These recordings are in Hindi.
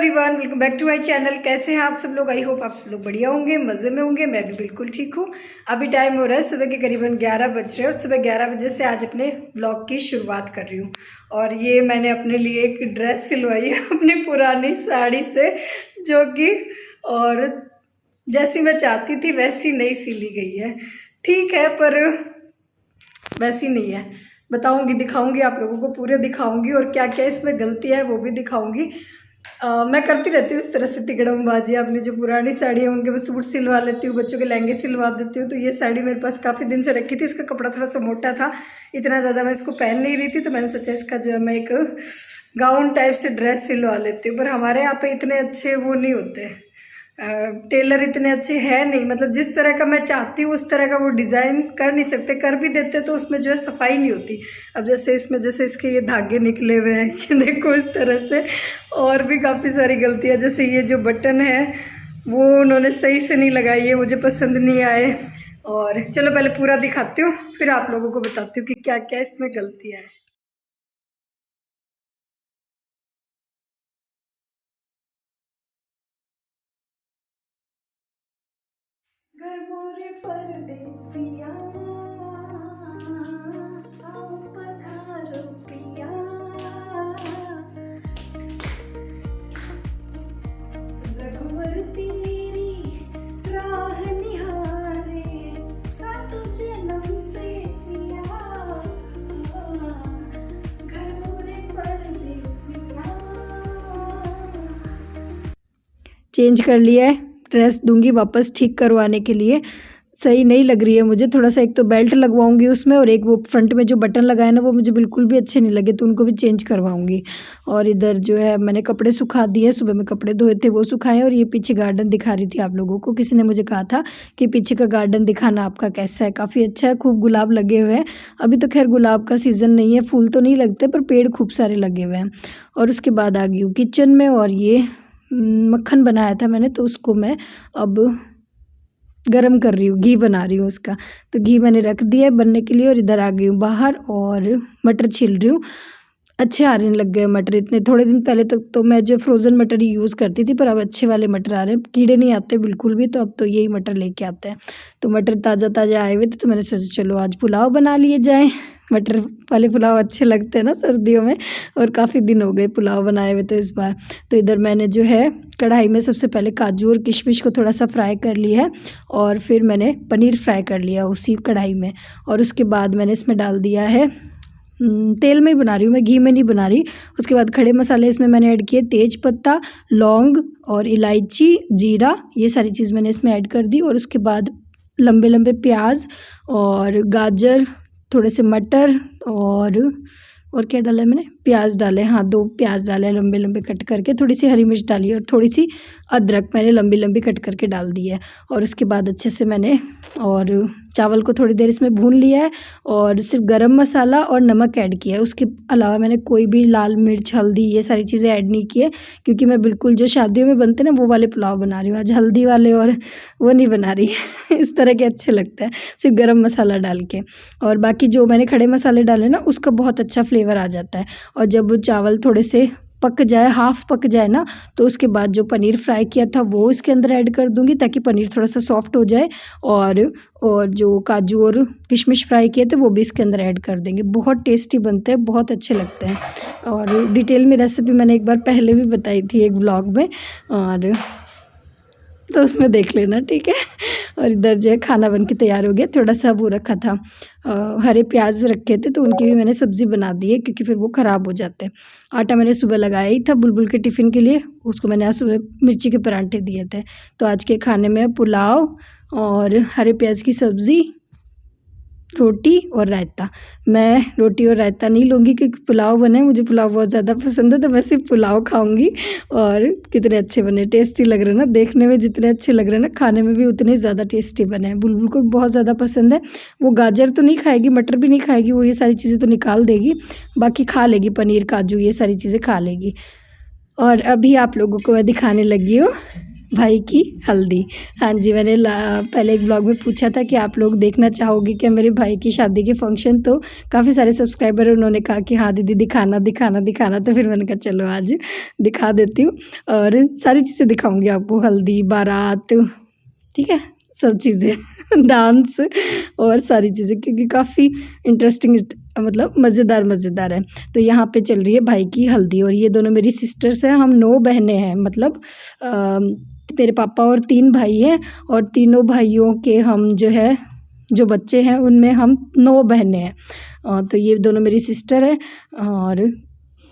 Everyone, welcome back to my channel. कैसे हैं आप सब लोग? आई होप आप सब लोग बढ़िया होंगे, मज़े में होंगे। मैं भी बिल्कुल ठीक हूँ। अभी टाइम हो रहा है सुबह के करीबन 11 बज रहे हैं और सुबह 11 बजे से आज अपने ब्लॉग की शुरुआत कर रही हूँ। और ये मैंने अपने लिए एक ड्रेस सिलवाई है अपनी पुरानी साड़ी से, जो कि और जैसी मैं चाहती थी वैसी नहीं सिली गई है। ठीक है, पर वैसी नहीं है। बताऊंगी, दिखाऊंगी आप लोगों को, पूरे दिखाऊंगी और क्या क्या इसमें गलती है वो भी दिखाऊंगी। मैं करती रहती हूँ इस तरह से तिकड़मबाजी। अपनी जो पुरानी साड़ी है उनके मैं सूट सिलवा लेती हूँ, बच्चों के लहंगे सिलवा देती हूँ। तो ये साड़ी मेरे पास काफ़ी दिन से रखी थी। इसका कपड़ा थोड़ा सा मोटा था, इतना ज़्यादा मैं इसको पहन नहीं रही थी, तो मैंने सोचा इसका जो है मैं एक गाउन टाइप से ड्रेस सिलवा लेती हूँ। पर हमारे यहाँ पे इतने अच्छे वो नहीं होते, टेलर इतने अच्छे हैं नहीं। मतलब जिस तरह का मैं चाहती हूँ उस तरह का वो डिज़ाइन कर नहीं सकते, कर भी देते तो उसमें जो है सफाई नहीं होती। अब जैसे इसमें जैसे इसके ये धागे निकले हुए हैं, ये देखो इस तरह से। और भी काफ़ी सारी गलतियाँ, जैसे ये जो बटन है वो उन्होंने सही से नहीं लगाई है, मुझे पसंद नहीं आए। और चलो पहले पूरा दिखाती हूँ, फिर आप लोगों को बताती हूँ कि क्या क्या इसमें गलतियाँ हैं। घर मोरे परदेसिया, आओ पधारो पिया, रघुवर तेरी राह निहारे, सातों जन्म से सिया, घर मोरे परदेसिया। चेंज कर लिया है, ड्रेस दूंगी वापस ठीक करवाने के लिए। सही नहीं लग रही है मुझे। थोड़ा सा एक तो बेल्ट लगवाऊंगी उसमें, और एक वो फ्रंट में जो बटन लगाए ना वो मुझे बिल्कुल भी अच्छे नहीं लगे, तो उनको भी चेंज करवाऊंगी। और इधर जो है मैंने कपड़े सुखा दिए, सुबह में कपड़े धोए थे वो सुखाए। और ये पीछे गार्डन दिखा रही थी आप लोगों को। किसी ने मुझे कहा था कि पीछे का गार्डन दिखाना आपका कैसा है। काफ़ी अच्छा है, खूब गुलाब लगे हुए हैं। अभी तो खैर गुलाब का सीज़न नहीं है, फूल तो नहीं लगते, पर पेड़ खूब सारे लगे हुए हैं। और उसके बाद आ गई हूँ किचन में, और ये मक्खन बनाया था मैंने, तो उसको मैं अब गरम कर रही हूँ, घी बना रही हूँ उसका। तो घी मैंने रख दिया है बनने के लिए, और इधर आ गई हूँ बाहर और मटर छील रही हूँ। अच्छे आने लग गए मटर। इतने थोड़े दिन पहले तक तो मैं जो फ्रोज़न मटर ही यूज़ करती थी, पर अब अच्छे वाले मटर आ रहे हैं, कीड़े नहीं आते बिल्कुल भी। तो अब तो यही मटर लेके आते हैं। तो मटर ताज़ा ताज़ा आए हुए थे, तो मैंने सोचा चलो आज पुलाव बना लिए जाए। मटर वाले पुलाव अच्छे लगते हैं ना सर्दियों में, और काफ़ी दिन हो गए पुलाव बनाए हुए तो इस बार। तो इधर मैंने जो है कढ़ाई में सबसे पहले काजू और किशमिश को थोड़ा सा फ्राई कर लिया है, और फिर मैंने पनीर फ्राई कर लिया उसी कढ़ाई में। और उसके बाद मैंने इसमें डाल दिया है, तेल में ही बना रही हूँ मैं, घी में नहीं बना रही। उसके बाद खड़े मसाले इसमें मैंने ऐड किए, तेज पत्ता, लौंग और इलायची, जीरा, ये सारी चीज़ मैंने इसमें ऐड कर दी। और उसके बाद लंबे लंबे प्याज और गाजर, थोड़े से मटर, और क्या डाला है मैंने, प्याज डाले, हाँ 2 प्याज डाले लंबे लंबे कट करके, थोड़ी सी हरी मिर्च डाली, और थोड़ी सी अदरक मैंने लंबी लंबी कट करके डाल दी है। और उसके बाद अच्छे से मैंने और चावल को थोड़ी देर इसमें भून लिया है, और सिर्फ गरम मसाला और नमक ऐड किया है। उसके अलावा मैंने कोई भी लाल मिर्च, हल्दी, ये सारी चीज़ें ऐड नहीं की है, क्योंकि मैं बिल्कुल जो शादियों में बनते ना वो वाले पुलाव बना रही हूँ आज, हल्दी वाले और वो नहीं बना रही इस तरह के अच्छे लगते हैं सिर्फ गरम मसाला डाल के। और बाकी जो मैंने खड़े मसाले डाले ना उसका बहुत अच्छा फ्लेवर आ जाता है। और जब चावल थोड़े से पक जाए, हाफ पक जाए ना, तो उसके बाद जो पनीर फ्राई किया था वो इसके अंदर ऐड कर दूंगी, ताकि पनीर थोड़ा सा सॉफ्ट हो जाए। और जो काजू और किशमिश फ्राई किए थे वो भी इसके अंदर ऐड कर देंगे। बहुत टेस्टी बनते हैं, बहुत अच्छे लगते हैं। और डिटेल में रेसिपी मैंने एक बार पहले भी बताई थी एक व्लॉग में, और तो उसमें देख लेना, ठीक है। और इधर जो है खाना बन के तैयार हो गया। थोड़ा सा वो रखा था, हरे प्याज रखे थे, तो उनकी भी मैंने सब्ज़ी बना दी है, क्योंकि फिर वो ख़राब हो जाते हैं। आटा मैंने सुबह लगाया ही था बुलबुल के टिफ़िन के लिए, उसको मैंने आज सुबह मिर्ची के परांठे दिए थे। तो आज के खाने में पुलाव और हरे प्याज की सब्ज़ी, रोटी और रायता। मैं रोटी और रायता नहीं लूँगी क्योंकि पुलाव बने, मुझे पुलाव बहुत ज़्यादा पसंद है, तो मैं सिर्फ पुलाव खाऊंगी। और कितने अच्छे बने, टेस्टी लग रहे हैं ना, देखने में जितने अच्छे लग रहे हैं ना, खाने में भी उतने ज़्यादा टेस्टी बने हैं। बुलबुल को बहुत ज़्यादा पसंद है। वो गाजर तो नहीं खाएगी, मटर भी नहीं खाएगी, वो ये सारी चीज़ें तो निकाल देगी, बाकी खा लेगी, पनीर, काजू, ये सारी चीज़ें खा लेगी। और अभी आप लोगों को मैं दिखाने लगी हूँ भाई की हल्दी। हाँ जी, मैंने पहले एक ब्लॉग में पूछा था कि आप लोग देखना चाहोगे क्या मेरे भाई की शादी के फंक्शन, तो काफ़ी सारे सब्सक्राइबर उन्होंने कहा कि हाँ दीदी दिखाना दिखाना दिखाना, तो फिर मैंने कहा चलो आज दिखा देती हूँ और सारी चीज़ें दिखाऊंगी आपको, हल्दी, बारात, ठीक है, सब चीज़ें डांस और सारी चीज़ें, क्योंकि काफ़ी इंटरेस्टिंग मतलब मज़ेदार है। तो यहाँ पे चल रही है भाई की हल्दी और ये दोनों मेरी सिस्टर्स हैं, हम 9 बहनें हैं, मतलब मेरे पापा और 3 भाई हैं और तीनों भाइयों के हम जो है जो बच्चे हैं उनमें हम 9 बहनें हैं। तो ये दोनों मेरी सिस्टर है और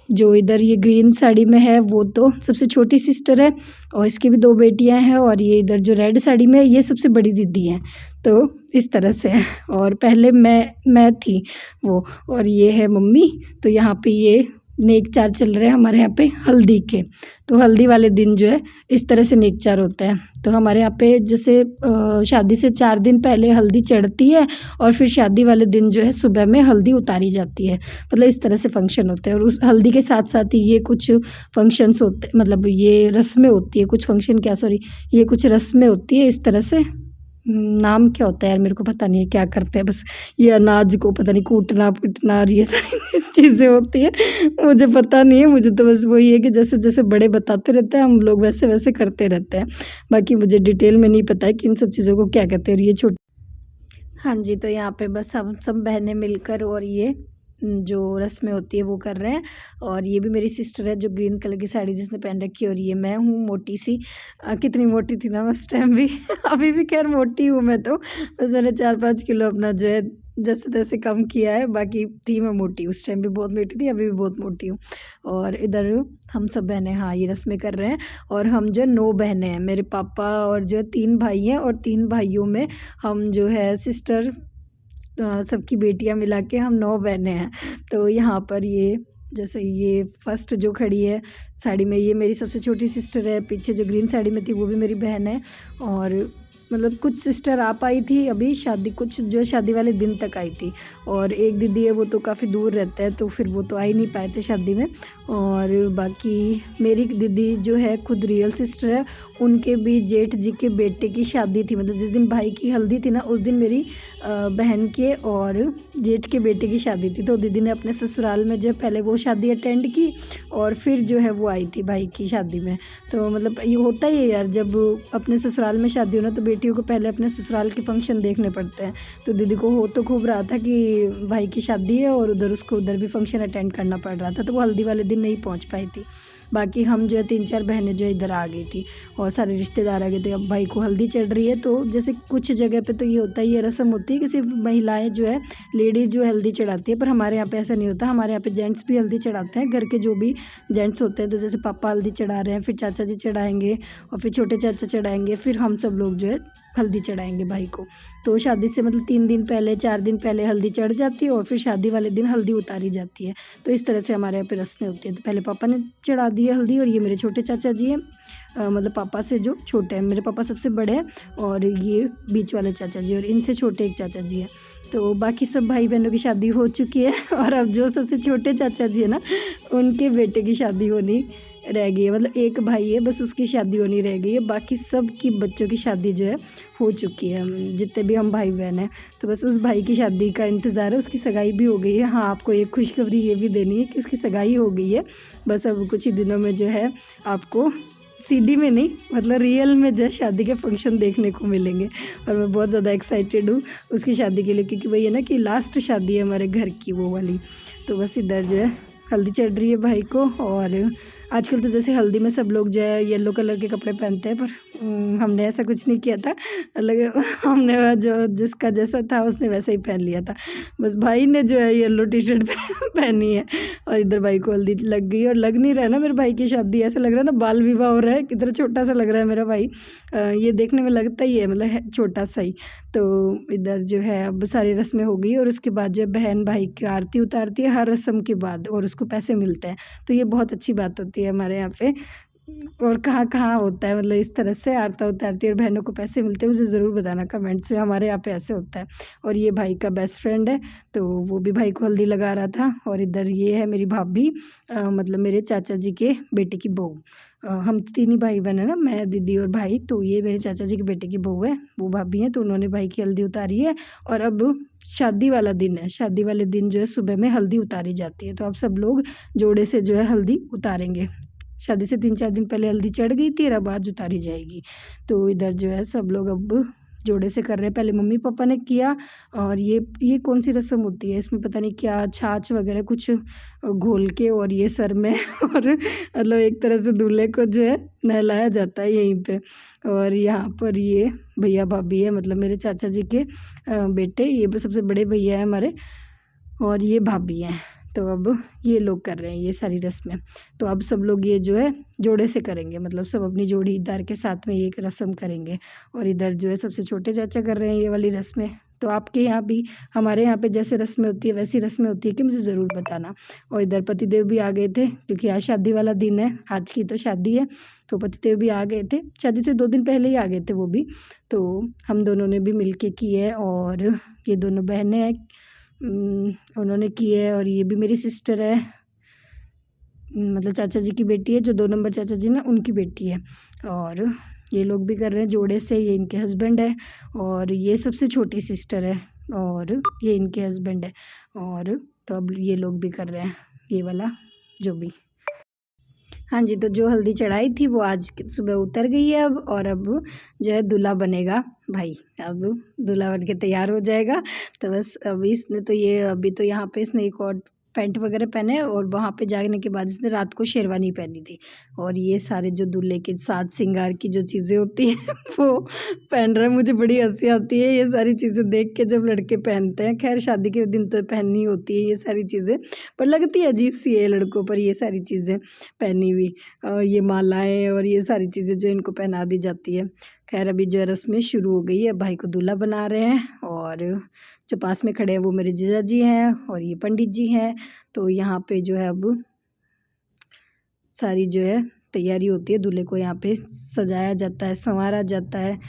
जो इधर ये ग्रीन साड़ी में है वो तो सबसे छोटी सिस्टर है और इसकी भी 2 बेटियां हैं और ये इधर जो रेड साड़ी में है ये सबसे बड़ी दीदी है। तो इस तरह से है और पहले मैं थी वो, और ये है मम्मी। तो यहाँ पे ये नेक चार चल रहे हैं हमारे यहाँ पे हल्दी के। तो हल्दी वाले दिन जो है इस तरह से नेक चार होता है। तो हमारे यहाँ पे जैसे शादी से 4 दिन पहले हल्दी चढ़ती है और फिर शादी वाले दिन जो है सुबह में हल्दी उतारी जाती है, मतलब इस तरह से फंक्शन होते हैं। और उस हल्दी के साथ साथ ही ये कुछ फंक्शंस होते, मतलब ये रस्में होती है, कुछ फंक्शन क्या सॉरी ये कुछ रस्में होती है इस तरह से। नाम क्या होता है यार, मेरे को पता नहीं है क्या करते हैं, बस ये अनाज को पता नहीं कूटना पिटना और ये सारी चीज़ें होती है, मुझे पता नहीं है। मुझे तो बस वही है कि जैसे जैसे बड़े बताते रहते हैं हम लोग वैसे वैसे करते रहते हैं। बाकी मुझे डिटेल में नहीं पता है कि इन सब चीज़ों को क्या कहते हैं। और ये छोटी, हाँ जी, तो यहाँ पे बस हम सब बहनें मिलकर और ये जो रस्में होती है वो कर रहे हैं। और ये भी मेरी सिस्टर है जो ग्रीन कलर की साड़ी जिसने पहन रखी है, और ये मैं हूँ मोटी सी। कितनी मोटी थी ना उस टाइम भी अभी भी खैर मोटी हूँ मैं, तो बस मैंने 4-5 किलो अपना जो है जैसे तैसे कम किया है, बाकी थी मैं मोटी, उस टाइम भी बहुत मोटी थी, अभी भी बहुत मोटी हूँ। और इधर हम सब बहनें हाँ ये रस्में कर रहे हैं और हम जो 9 बहनें हैं, मेरे पापा और जो 3 भाई हैं और 3 भाइयों में हम जो है सिस्टर सबकी बेटियां मिला के हम 9 बहनें हैं। तो यहाँ पर ये जैसे ये फर्स्ट जो खड़ी है साड़ी में ये मेरी सबसे छोटी सिस्टर है, पीछे जो ग्रीन साड़ी में थी वो भी मेरी बहन है। और मतलब कुछ सिस्टर आ पाई थी अभी शादी, कुछ जो शादी वाले दिन तक आई थी, और एक दीदी है वो तो काफ़ी दूर रहता है तो फिर वो तो आ ही नहीं पाए थे शादी में। और बाकी मेरी दीदी जो है खुद रियल सिस्टर है, उनके भी जेठ जी के बेटे की शादी थी, मतलब जिस दिन भाई की हल्दी थी ना उस दिन मेरी बहन के और जेठ के बेटे की शादी थी। तो दीदी ने अपने ससुराल में जो है पहले वो शादी अटेंड की और फिर जो है वो आई थी भाई की शादी में। तो मतलब ये होता ही है यार, जब अपने ससुराल में शादी हो ना तो बेटियों को पहले अपने ससुराल के फंक्शन देखने पड़ते हैं। तो दीदी को हो तो खूब रहा था कि भाई की शादी है और उधर उसको उधर भी फंक्शन अटेंड करना पड़ रहा था, तो वो हल्दी वाले दिन नहीं पहुंच पाई थी। बाकी हम जो है 3-4 बहनें जो इधर आ गई थी और सारे रिश्तेदार आ गए थे। अब भाई को हल्दी चढ़ रही है, तो जैसे कुछ जगह पे तो ये होता है, ये रस्म होती है कि सिर्फ महिलाएं जो है लेडीज़ जो हल्दी चढ़ाती है, पर हमारे यहाँ पे ऐसा नहीं होता। हमारे यहाँ पे जेंट्स भी हल्दी चढ़ाते हैं, घर के जो भी जेंट्स होते हैं। तो जैसे पापा हल्दी चढ़ा रहे हैं, फिर चाचा जी चढ़ाएंगे और फिर छोटे चाचा चढ़ाएंगे, फिर हम सब लोग जो है हल्दी चढ़ाएंगे भाई को। तो शादी से मतलब 3 दिन पहले 4 दिन पहले हल्दी चढ़ जाती है और फिर शादी वाले दिन हल्दी उतारी जाती है। तो इस तरह से हमारे यहाँ पे रस्में होती है। तो पहले पापा ने चढ़ा दी है हल्दी और ये मेरे छोटे चाचा जी हैं, मतलब पापा से जो छोटे हैं, मेरे पापा सबसे बड़े हैं और ये बीच वाले चाचा जी और इनसे छोटे एक चाचा जी हैं। तो बाकी सब भाई बहनों की शादी हो चुकी है और अब जो सबसे छोटे चाचा जी है ना उनके बेटे की शादी होनी रह गई है, मतलब एक भाई है बस उसकी शादी होनी रह गई है, बाकी सब की बच्चों की शादी जो है हो चुकी है, जितने भी हम भाई बहन हैं। तो बस उस भाई की शादी का इंतज़ार है, उसकी सगाई भी हो गई है। हाँ, आपको एक खुशखबरी ये भी देनी है कि उसकी सगाई हो गई है, बस अब कुछ ही दिनों में जो है आपको सीडी में नहीं मतलब रियल में जो है शादी के फंक्शन देखने को मिलेंगे। और मैं बहुत ज़्यादा एक्साइटेड हूँ उसकी शादी के लिए, क्योंकि वही है ना कि लास्ट शादी है हमारे घर की वो वाली। तो बस इधर जो है हल्दी चढ़ रही है भाई को। और आजकल तो जैसे हल्दी में सब लोग जो है येलो कलर के कपड़े पहनते हैं, पर हमने ऐसा कुछ नहीं किया था, अलग हमने जो जिसका जैसा था उसने वैसा ही पहन लिया था। बस भाई ने जो है येलो टी शर्ट पहनी है और इधर भाई को हल्दी लग गई। और लग नहीं रहा है ना मेरे भाई की शादी, ऐसा लग रहा है ना बाल विवाह हो रहा है, कितना छोटा सा लग रहा है मेरा भाई। ये देखने में लगता ही है मतलब है छोटा सा ही। तो इधर जो है अब सारी रस्में हो गई और उसके बाद जो बहन भाई की आरती उतारती है हर रस्म के बाद और उसको पैसे मिलते हैं। तो ये बहुत अच्छी बात होती है हमारे यहाँ पे। और कहाँ कहाँ होता है मतलब इस तरह से आरती उतारती है और बहनों को पैसे मिलते हैं, मुझे ज़रूर बताना कमेंट्स में। हमारे यहाँ पे ऐसे होता है। और ये भाई का बेस्ट फ्रेंड है, तो वो भी भाई को हल्दी लगा रहा था। और इधर ये है मेरी भाभी, मतलब मेरे चाचा जी के बेटे की बहू। हम 3 ही भाई-बहन हैं ना, मैं, दीदी और भाई। तो ये मेरे चाचा जी के बेटे की बहू है, वो भाभी हैं, तो उन्होंने भाई की हल्दी उतारी है। और अब शादी वाला दिन है, शादी वाले दिन जो है सुबह में हल्दी उतारी जाती है। तो अब सब लोग जोड़े से जो है हल्दी उतारेंगे। शादी से 3-4 दिन पहले हल्दी चढ़ गई थी और अब आज उतारी जाएगी। तो इधर जो है सब लोग अब जोड़े से कर रहे हैं। पहले मम्मी-पापा ने किया। और ये कौन-सी रस्म होती है, इसमें पता नहीं क्या छाछ वगैरह कुछ घोल के और ये सर में और मतलब एक तरह से दूल्हे को जो है नहलाया जाता है यहीं पे। और यहाँ पर ये भैया-भाभी है, मतलब मेरे चाचा जी के बेटे, ये सबसे बड़े भैया हैं हमारे, और ये भाभी हैं। तो अब ये लोग कर रहे हैं ये सारी रस्में। तो अब सब लोग ये जो है जोड़े से करेंगे, मतलब सब अपनी जोड़ीदार के साथ में ये एक रस्म करेंगे। और इधर जो है सबसे छोटे चाचा कर रहे हैं ये वाली रस्में। तो आपके यहाँ भी, हमारे यहाँ पे जैसे रस्में होती है वैसी रस्में होती है कि मुझे ज़रूर बताना। और इधर पतिदेव भी आ गए थे, क्योंकि आज शादी वाला दिन है, आज की तो शादी है। तो पतिदेव भी आ गए थे, शादी से 2 दिन पहले ही आ गए थे वो भी। तो हम दोनों ने भी मिल के की है। और ये दोनों बहनें हैं, उन्होंने की है। और ये भी मेरी सिस्टर है, मतलब चाचा जी की बेटी है, जो 2 नंबर चाचा जी ना उनकी बेटी है। और ये लोग भी कर रहे हैं जोड़े से, ये इनके हस्बैंड है। और ये सबसे छोटी सिस्टर है और ये इनके हस्बैंड है। और तो अब ये लोग भी कर रहे हैं ये वाला जो भी। हाँ जी, तो जो हल्दी चढ़ाई थी वो आज सुबह उतर गई है अब। और अब जो है दूल्हा बनेगा भाई, अब दूल्हा बन के तैयार हो जाएगा। तो बस अभी इसने तो ये अभी तो यहाँ पे इसने एक और पैंट वगैरह पहने, और वहाँ पे जाने के बाद इसने रात को शेरवानी पहनी थी। और ये सारे जो दूल्हे के साज श्रृंगार की जो चीज़ें होती हैं वो पहन रहा है। मुझे बड़ी हंसी आती है ये सारी चीज़ें देख के, जब लड़के पहनते हैं। खैर शादी के दिन तो पहननी होती है ये सारी चीज़ें, पर लगती है अजीब सी है लड़कों पर ये सारी चीज़ें पहनी हुई। ये मालाएँ और ये सारी चीज़ें जो इनको पहना दी जाती है। खैर अभी जो है रस्में शुरू हो गई है, भाई को दूल्हा बना रहे हैं। और जो पास में खड़े हैं वो मेरे जीजा जी हैं और ये पंडित जी हैं। तो यहाँ पे जो है अब सारी जो है तैयारी होती है, दूल्हे को यहाँ पे सजाया जाता है, संवारा जाता है।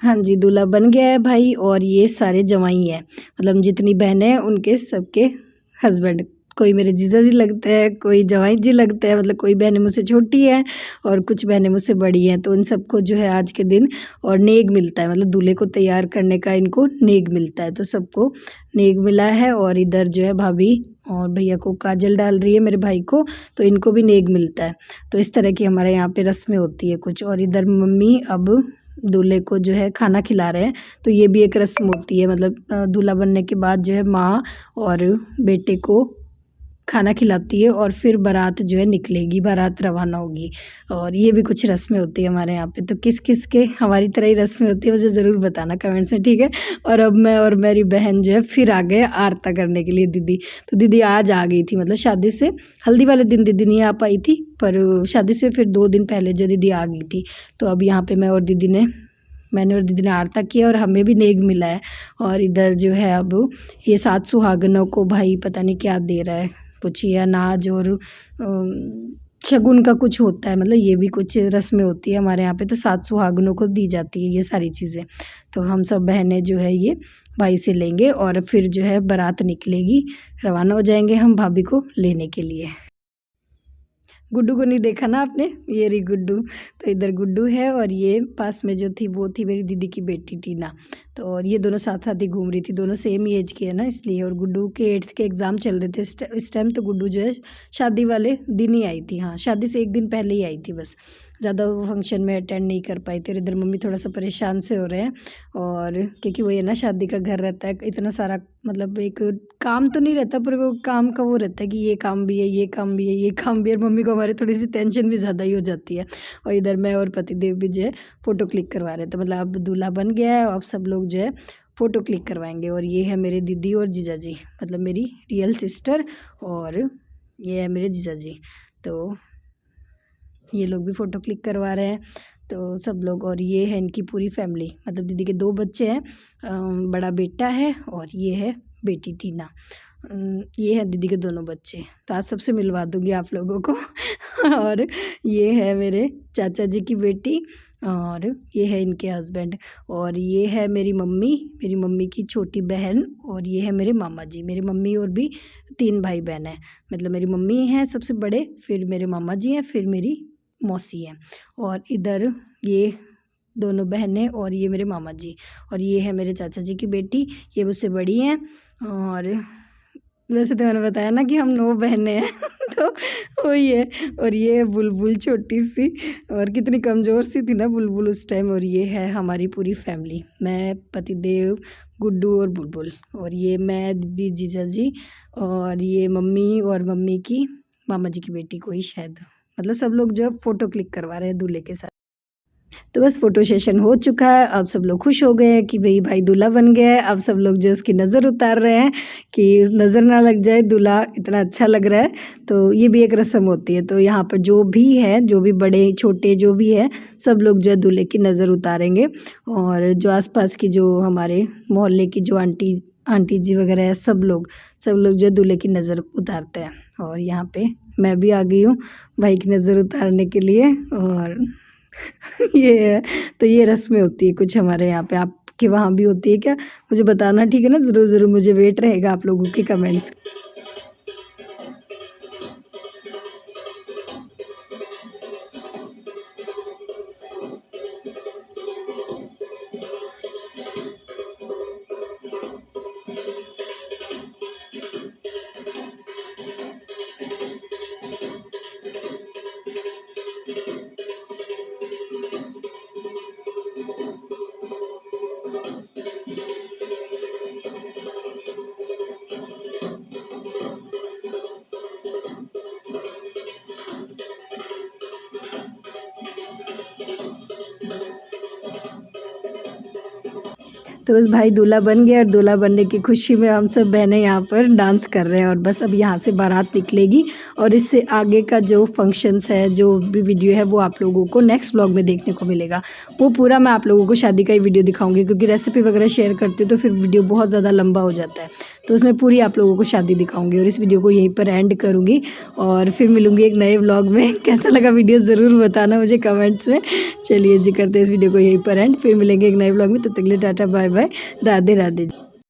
हाँ जी, दूल्हा बन गया है भाई। और ये सारे जवाई हैं, मतलब जितनी बहनें हैं उनके सबके हस्बैंड। कोई मेरे जीजा जी लगते हैं, कोई जवाई जी लगते हैं, मतलब कोई बहनें मुझसे छोटी हैं और कुछ बहनें मुझसे बड़ी हैं। तो उन सबको जो है आज के दिन और नेग मिलता है, मतलब दूल्हे को तैयार करने का इनको नेग मिलता है। तो सबको नेग मिला है। और इधर जो है भाभी और भैया को काजल डाल रही है मेरे भाई को, तो इनको भी नेग मिलता है। तो इस तरह की हमारे यहाँ पे रस्में होती है कुछ। और इधर मम्मी अब दूल्हे को जो है खाना खिला रहे हैं। तो ये भी एक रस्म होती है, मतलब दूल्हा बनने के बाद जो है माँ और बेटे को खाना खिलाती है और फिर बारात जो है निकलेगी, बारात रवाना होगी। और ये भी कुछ रस्में होती है हमारे यहाँ पे। तो किस किस के हमारी तरह ही रस्में होती है मुझे ज़रूर बताना कमेंट्स में, ठीक है। और अब मैं और मेरी बहन जो है फिर आ गए आरता करने के लिए। दीदी तो दीदी आज आ गई थी, मतलब शादी से हल्दी वाले दिन दीदी नहीं आ पाई थी, पर शादी से फिर 2 दिन पहले जो दीदी आ गई थी। तो अब यहाँ पर मैंने और दीदी ने आरता किया और हमें भी नेग मिला है। और इधर जो है अब ये 7 सुहागनों को भाई पता नहीं क्या दे रहा है, कुछ ये अनाज और शगुन का कुछ होता है, मतलब ये भी कुछ रस्में होती है हमारे यहाँ पे। तो 7 सुहागनों को दी जाती है ये सारी चीज़ें। तो हम सब बहनें जो है ये भाई से लेंगे और फिर जो है बारात निकलेगी, रवाना हो जाएंगे हम भाभी को लेने के लिए। गुड्डू को नहीं देखा ना आपने, ये रही गुड्डू। तो इधर गुड्डू है और ये पास में जो थी वो थी मेरी दीदी की बेटी टीना। तो और ये दोनों साथ साथ ही घूम रही थी, दोनों सेम ही एज की है ना इसलिए। और गुड्डू के 8th के एग्ज़ाम चल रहे थे इस टाइम, तो गुड्डू जो है शादी वाले दिन ही आई थी। हाँ, शादी से एक दिन पहले ही आई थी बस, ज़्यादा वो फंक्शन में अटेंड नहीं कर पाई थी। और इधर मम्मी थोड़ा सा परेशान से हो रहे हैं, और क्योंकि वो ये ना शादी का घर रहता है, इतना सारा मतलब एक काम तो नहीं रहता, पर वो काम का वो रहता है कि ये काम भी है, ये काम भी है, ये काम भी है। और मम्मी को हमारे थोड़ी सी टेंशन भी ज़्यादा ही हो जाती है। और इधर मैं और पतिदेव भी जो है फ़ोटो क्लिक करवा रहे हैं। तो मतलब अब दूल्हा बन गया है, अब सब लोग जो है फ़ोटो क्लिक करवाएंगे। और ये है मेरे दीदी और जीजा जी, मतलब मेरी रियल सिस्टर, और ये है मेरे जीजा जी। तो ये लोग भी फ़ोटो क्लिक करवा रहे हैं, तो सब लोग। और ये है इनकी पूरी फैमिली, मतलब दीदी के 2 बच्चे हैं, बड़ा बेटा है और ये है बेटी टीना। ये है दीदी के दोनों बच्चे, तो आज सबसे मिलवा दूँगी आप लोगों को। और ये है मेरे चाचा जी की बेटी, और ये है इनके हस्बैंड, और ये है मेरी मम्मी की छोटी बहन, और ये है मेरे मामा जी। मेरी मम्मी और भी 3 भाई बहन हैं, मतलब मेरी मम्मी हैं सबसे बड़े, फिर मेरे मामा जी हैं, फिर मेरी मौसी हैं, और इधर ये दोनों बहनें, और ये मेरे मामा जी, और ये है मेरे चाचा जी की बेटी, ये मुझसे बड़ी हैं। और वैसे तो मैंने बताया ना कि हम 9 बहनें हैं। तो वही है। और ये है बुलबुल छोटी सी, और कितनी कमज़ोर सी थी ना बुलबुल उस टाइम। और ये है हमारी पूरी फैमिली, मैं, पतिदेव, गुड्डू और बुलबुल, और ये मैं, दीदी, जीजा जी, और ये मम्मी और मम्मी की मामा जी की बेटी कोई शायद, मतलब सब लोग जो है फ़ोटो क्लिक करवा रहे हैं दूल्हे के साथ। तो बस फ़ोटो सेशन हो चुका है, अब सब लोग खुश हो गए हैं कि भाई दूल्हा बन गया है। अब सब लोग जो उसकी नज़र उतार रहे हैं कि नज़र ना लग जाए, दूल्हा इतना अच्छा लग रहा है। तो ये भी एक रस्म होती है। तो यहाँ पर जो भी है, जो भी बड़े छोटे जो भी है, सब लोग जो है दूल्हे की नज़र उतारेंगे। और जो आसपास की जो हमारे मोहल्ले की जो आंटी जी वगैरह है, सब लोग जो है दूल्हे की नज़र उतारते हैं। और यहाँ पे मैं भी आ गई हूँ भाई की नज़र उतारने के लिए। और ये है, तो ये रस्में होती है कुछ हमारे यहाँ पे। आपके वहाँ भी होती है क्या? मुझे बताना, ठीक है ना? ज़रूर मुझे वेट रहेगा आप लोगों के कमेंट्स। तो बस भाई दूल्हा बन गया, और दूल्हा बनने की खुशी में हम सब बहनें यहाँ पर डांस कर रहे हैं। और बस अब यहाँ से बारात निकलेगी, और इससे आगे का जो फंक्शंस है, जो भी वीडियो है, वो आप लोगों को नेक्स्ट व्लॉग में देखने को मिलेगा। वो पूरा मैं आप लोगों को शादी का ही वीडियो दिखाऊंगी, क्योंकि रेसिपी वगैरह शेयर करती हूँ तो फिर वीडियो बहुत ज़्यादा लंबा हो जाता है। तो उसमें पूरी आप लोगों को शादी दिखाऊंगी, और इस वीडियो को यहीं पर एंड करूँगी, और फिर मिलूँगी एक नए व्लॉग में। कैसा लगा वीडियो ज़रूर बताना मुझे कमेंट्स में। चलिए जी, करते हैं इस वीडियो को यहीं पर एंड, फिर मिलेंगे एक नए व्लॉग में। तब तक के लिए tata bye bye, Radhe Radhe.